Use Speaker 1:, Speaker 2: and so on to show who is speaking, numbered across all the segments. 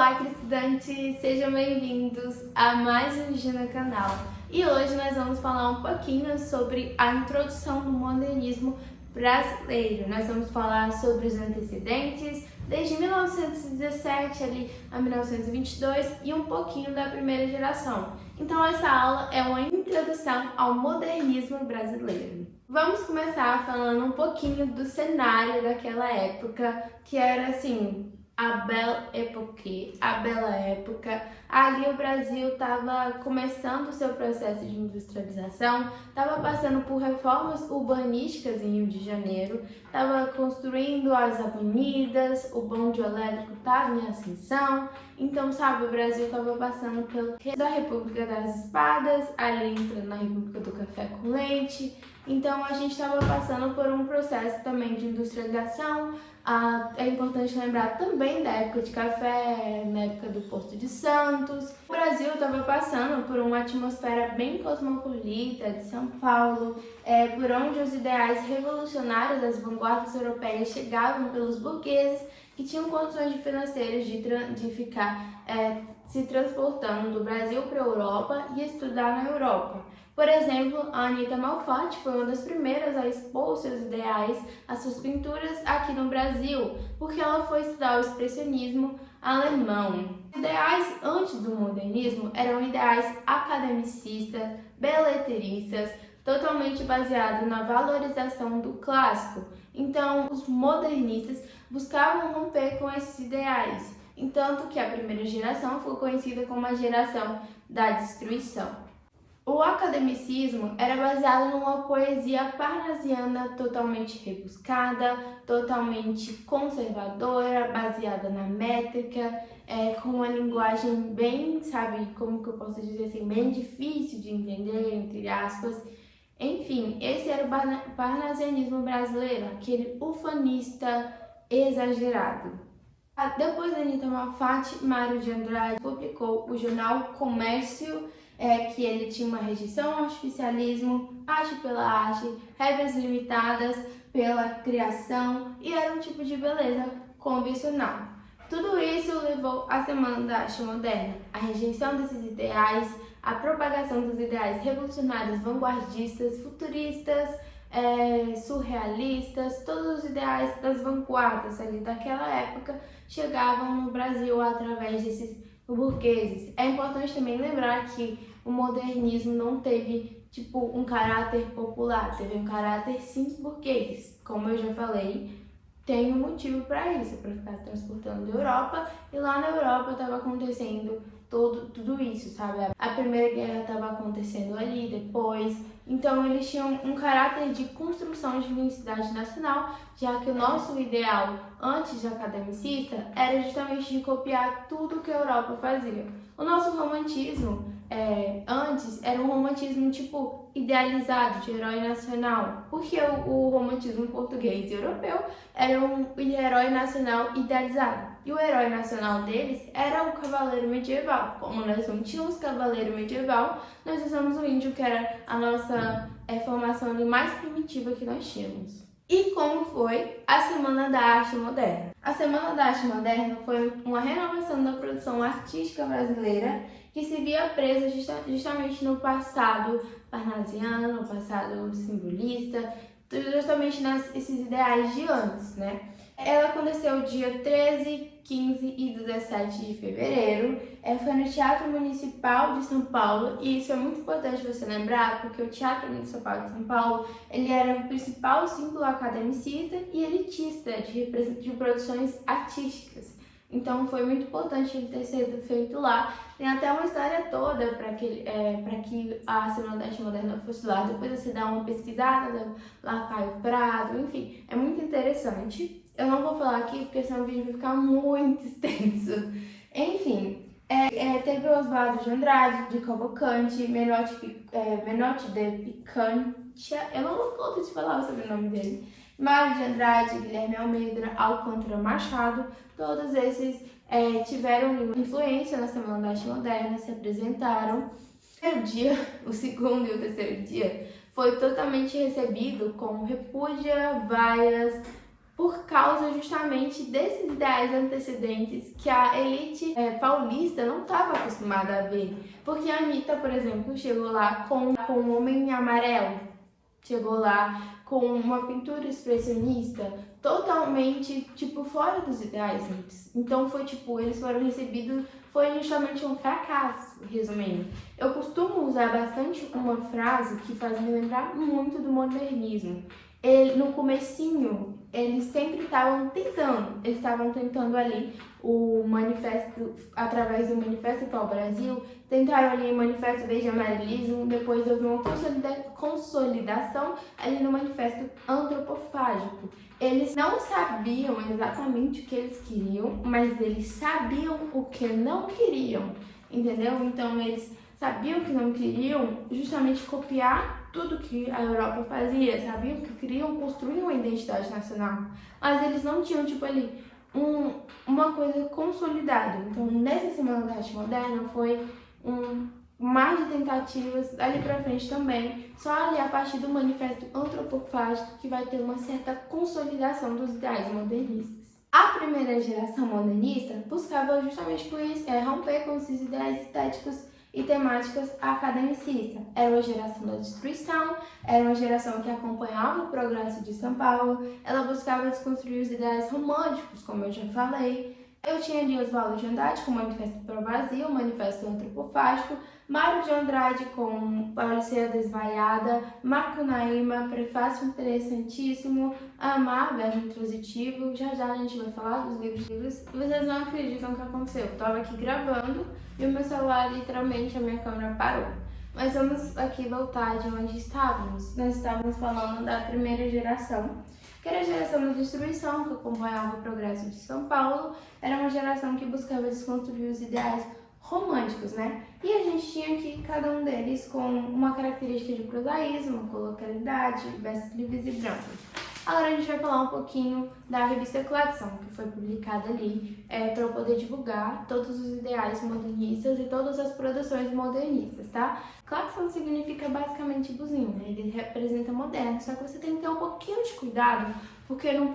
Speaker 1: Olá, estudantes! Sejam bem-vindos a mais um vídeo no canal. E hoje nós vamos falar um pouquinho sobre a introdução do modernismo brasileiro. Nós vamos falar sobre os antecedentes, desde 1917 ali a 1922 e um pouquinho da primeira geração. Então essa aula é uma introdução ao modernismo brasileiro. Vamos começar falando um pouquinho do cenário daquela época, que era assim, a Belle Époque, a Bela Época. Ali o Brasil estava começando o seu processo de industrialização, estava passando por reformas urbanísticas em Rio de Janeiro, estava construindo as avenidas, o bonde elétrico estava em ascensão. Então, sabe, o Brasil estava passando da República das Espadas, ali entrando na República do Café com Leite. Então, a gente estava passando por um processo também de industrialização. É importante lembrar também da época de café, na época do Porto de Santos. O Brasil estava passando por uma atmosfera bem cosmopolita de São Paulo, por onde os ideais revolucionários das vanguardas europeias chegavam pelos burgueses que tinham condições financeiras de ficar se transportando do Brasil para a Europa e estudar na Europa. Por exemplo, a Anita Malfatti foi uma das primeiras a expor seus ideais, as suas pinturas aqui no Brasil, porque ela foi estudar o expressionismo alemão. Os ideais antes do modernismo eram ideais academicistas, beleteristas, totalmente baseados na valorização do clássico. Então, os modernistas buscavam romper com esses ideais, enquanto que a primeira geração foi conhecida como a geração da destruição. O academicismo era baseado numa poesia parnasiana totalmente rebuscada, totalmente conservadora, baseada na métrica, com uma linguagem bem, sabe, como que eu posso dizer assim, bem difícil de entender, entre aspas. Enfim, esse era o parnasianismo brasileiro, aquele ufanista exagerado. Depois da Anita Malfatti, Mário de Andrade publicou o jornal Comércio, que ele tinha uma rejeição ao artificialismo, arte pela arte, regras limitadas pela criação e era um tipo de beleza convencional. Tudo isso levou à Semana da Arte Moderna, a rejeição desses ideais, a propagação dos ideais revolucionários, vanguardistas, futuristas, surrealistas, todos os ideais das vanguardas ali daquela época chegavam no Brasil através desses burgueses. É importante também lembrar que o modernismo não teve um caráter popular, teve um caráter sim burguês. Como eu já falei, tem um motivo para isso, para ficar se transportando da Europa, e lá na Europa estava acontecendo tudo isso, sabe? A Primeira Guerra estava acontecendo ali depois, então eles tinham um caráter de construção de identidade nacional, já que o nosso ideal antes de academicista era justamente de copiar tudo que a Europa fazia. O nosso romantismo antes era um romantismo idealizado, de herói nacional, porque o romantismo português e europeu era um herói nacional idealizado. E o herói nacional deles era o cavaleiro medieval. Como nós não tínhamos cavaleiro medieval, nós usamos o índio, que era a nossa formação mais primitiva que nós tínhamos. E como foi a Semana da Arte Moderna? A Semana da Arte Moderna foi uma renovação da produção artística brasileira que se via presa justamente no passado parnasiano, no passado simbolista, justamente nesses ideais de antes, né? Ela aconteceu dia 13, 15 e 17 de fevereiro, foi no Teatro Municipal de São Paulo, e isso é muito importante você lembrar, porque o Teatro Municipal de São Paulo, ele era o principal símbolo academicista e elitista de produções artísticas. Então foi muito importante ele ter sido feito lá. Tem até uma história toda para que a Semana da Arte Moderna fosse lá. Depois você dá uma pesquisada, lá Caio Prado, enfim, é muito interessante. Eu não vou falar aqui porque senão o vídeo vai ficar muito extenso. Enfim, teve o Oswaldo de Andrade, de Cavalcante, Menotti de Picantia, eu não vou conseguir falar o sobrenome dele, Mário de Andrade, Guilherme Almeida, Alcântara Machado, todos esses tiveram influência na Semana da Arte Moderna, se apresentaram. O segundo e o terceiro dia foi totalmente recebido com repúdia, vaias, por causa justamente desses ideais antecedentes que a elite paulista não estava acostumada a ver. Porque a Anitta, por exemplo, chegou lá com um homem amarelo, chegou lá com uma pintura expressionista totalmente, tipo, fora dos ideais antes. Então foi tipo, eles foram recebidos, foi justamente um fracasso, resumindo. Eu costumo usar bastante uma frase que faz me lembrar muito do modernismo. No comecinho, eles sempre estavam tentando ali o manifesto, através do Manifesto Pau Brasil, tentaram ali o Manifesto Verde Amarelismo, depois houve uma consolidação ali no Manifesto Antropofágico. Eles não sabiam exatamente o que eles queriam, mas eles sabiam o que não queriam, entendeu? Então eles sabiam que não queriam justamente copiar tudo que a Europa fazia, sabiam que queriam construir uma identidade nacional, mas eles não tinham, tipo, ali, uma coisa consolidada. Então, nessa Semana da Arte Moderna, foi um mar de tentativas ali pra frente também, só ali a partir do Manifesto Antropofágico que vai ter uma certa consolidação dos ideais modernistas. A primeira geração modernista buscava justamente por isso, romper com esses ideais estéticos e temáticas academicistas. Era uma geração da destruição, era uma geração que acompanhava o progresso de São Paulo, ela buscava desconstruir os ideais românticos, como eu já falei. Eu tinha ali Oswaldo de Andrade com o Manifesto Pau Brasil, o Manifesto Antropofágico, Mário de Andrade com Pauliceia Desvaiada, Marco Naima, Prefácio Interessantíssimo, Amar, Verbo Intransitivo. Já a gente vai falar dos livros. E vocês não acreditam o que aconteceu. Eu estava aqui gravando e o meu celular, literalmente, a minha câmera parou. Mas vamos aqui voltar de onde estávamos. Nós estávamos falando da primeira geração, que era a geração da destruição, que acompanhava o progresso de São Paulo. Era uma geração que buscava desconstruir os ideais românticos, né? E a gente tinha aqui cada um deles com uma característica de prosaísmo, coloquialidade, versos livres e brancos. Agora a gente vai falar um pouquinho da revista Claxon, que foi publicada ali para eu poder divulgar todos os ideais modernistas e todas as produções modernistas, tá? Claxon significa basicamente buzina, ele representa moderno, só que você tem que ter um pouquinho de cuidado, porque no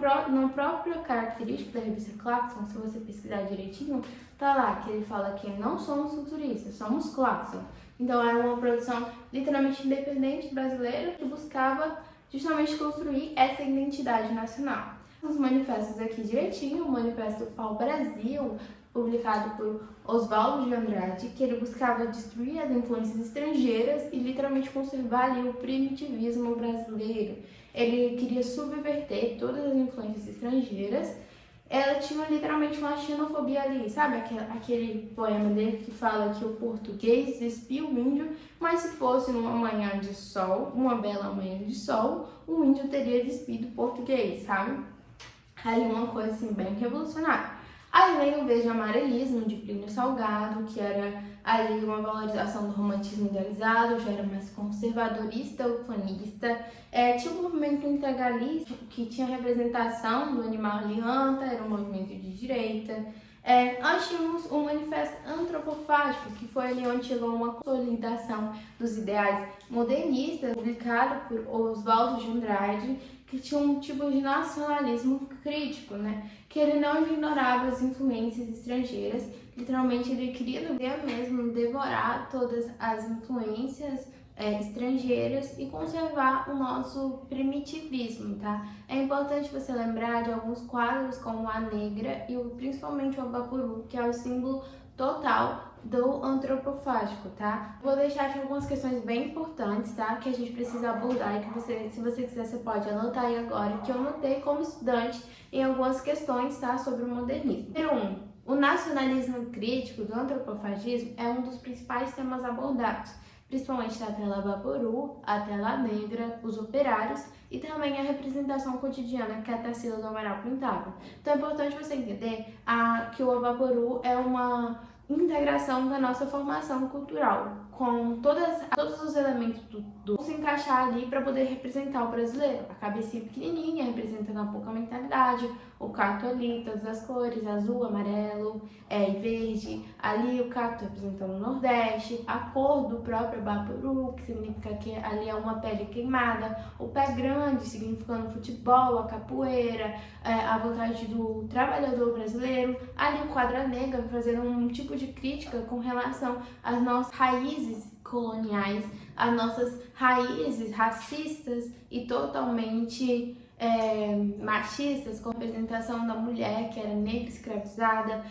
Speaker 1: próprio característico da revista Claxon, se você pesquisar direitinho, tá lá que ele fala que não somos futuristas, somos Claxon. Então era uma produção literalmente independente brasileira que buscava justamente construir essa identidade nacional. Os manifestos aqui direitinho, o Manifesto Pau Brasil, publicado por Oswaldo de Andrade, que ele buscava destruir as influências estrangeiras e literalmente conservar ali o primitivismo brasileiro. Ele queria subverter todas as influências estrangeiras. Ela tinha literalmente uma xenofobia ali, sabe? Aquele poema dele que fala que o português despia o índio, mas se fosse numa manhã de sol, uma bela manhã de sol, o índio teria despido o português, sabe? Ali uma coisa assim bem revolucionária. Aí vem o verde amarelismo de Plínio Salgado, que era ali uma valorização do romantismo idealizado, já era mais conservadorista, ufanista. Tinha um movimento integralista que tinha representação do animal alianta, era um movimento de direita. Nós tínhamos um manifesto antropofágico, que foi ali onde chegou uma consolidação dos ideais modernistas, publicado por Oswaldo de Andrade, que tinha um tipo de nacionalismo crítico, né? Que ele não ignorava as influências estrangeiras, literalmente ele queria mesmo devorar todas as influências estrangeiras e conservar o nosso primitivismo, tá? É importante você lembrar de alguns quadros como a Negra e principalmente o Abapuru, que é o símbolo total do antropofágico, tá? Vou deixar aqui algumas questões bem importantes, tá? Que a gente precisa abordar e que você, se você quiser, você pode anotar aí agora, que eu notei como estudante em algumas questões, tá? Sobre o modernismo. Número 1. O nacionalismo crítico do antropofagismo é um dos principais temas abordados, principalmente na tela Vaporu, a tela Negra, os operários e também a representação cotidiana que a Tarsila do Amaral pintava. Então é importante você entender que o Vaporu é uma integração da nossa formação cultural, com todos os elementos do se encaixar ali para poder representar o brasileiro. A cabecinha pequenininha representando a pouca mentalidade, o cacto ali, todas as cores, azul, amarelo e verde. Ali o cacto representando o Nordeste, a cor do próprio Bapuru, que significa que ali é uma pele queimada, o pé grande, significando o futebol, a capoeira, a vontade do trabalhador brasileiro. Ali o quadra negra, fazendo um tipo de crítica com relação às nossas raízes coloniais, as nossas raízes racistas e totalmente machistas, com a representação da mulher que era negra escravizada.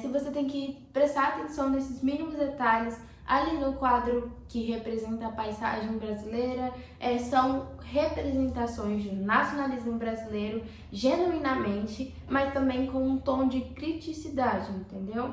Speaker 1: Se você tem que prestar atenção nesses mínimos detalhes, ali no quadro que representa a paisagem brasileira, são representações do nacionalismo brasileiro, genuinamente, mas também com um tom de criticidade, entendeu?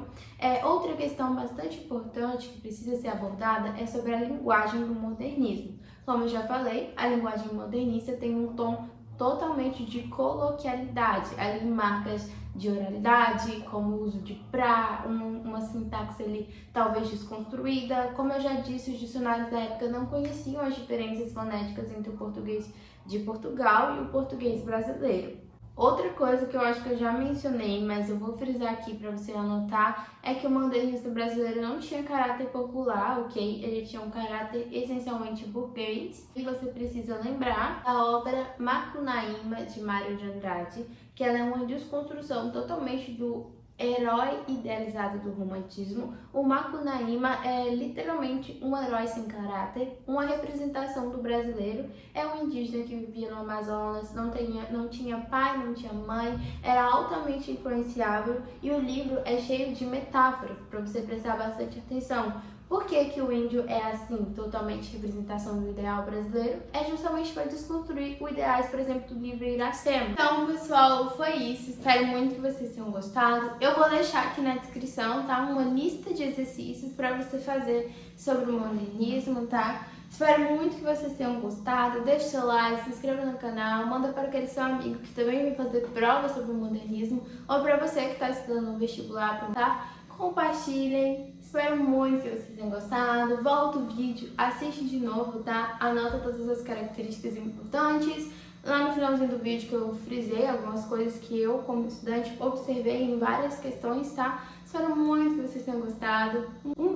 Speaker 1: Outra questão bastante importante que precisa ser abordada é sobre a linguagem do modernismo. Como eu já falei, a linguagem modernista tem um tom totalmente de coloquialidade, ali marcas de oralidade, como o uso de pra, uma sintaxe ali talvez desconstruída. Como eu já disse, os dicionários da época não conheciam as diferenças fonéticas entre o português de Portugal e o português brasileiro. Outra coisa que eu acho que eu já mencionei, mas eu vou frisar aqui para você anotar, é que o modernista brasileiro não tinha caráter popular, ok? Ele tinha um caráter essencialmente burguês. E você precisa lembrar da obra Macunaíma, de Mário de Andrade, que ela é uma desconstrução totalmente do herói idealizado do romantismo. O Macunaíma é literalmente um herói sem caráter, uma representação do brasileiro. É um indígena que vivia no Amazonas, não tinha pai, não tinha mãe, era altamente influenciável, e o livro é cheio de metáforas para você prestar bastante atenção. Por que que o índio é assim, totalmente representação do ideal brasileiro? É justamente para desconstruir os ideais, por exemplo, do livro Iracema. Então, pessoal, foi isso. Espero muito que vocês tenham gostado. Eu vou deixar aqui na descrição, tá? Uma lista de exercícios para você fazer sobre o modernismo, tá? Espero muito que vocês tenham gostado. Deixe seu like, se inscreva no canal, manda para aquele seu amigo que também vai fazer prova sobre o modernismo, ou para você que está estudando no vestibular, tá? Compartilhem. Espero muito que vocês tenham gostado. Volta o vídeo, assiste de novo, tá? Anota todas as características importantes. Lá no finalzinho do vídeo que eu frisei algumas coisas que eu, como estudante, observei em várias questões, tá? Espero muito que vocês tenham gostado. Um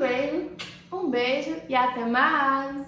Speaker 1: beijo e até mais!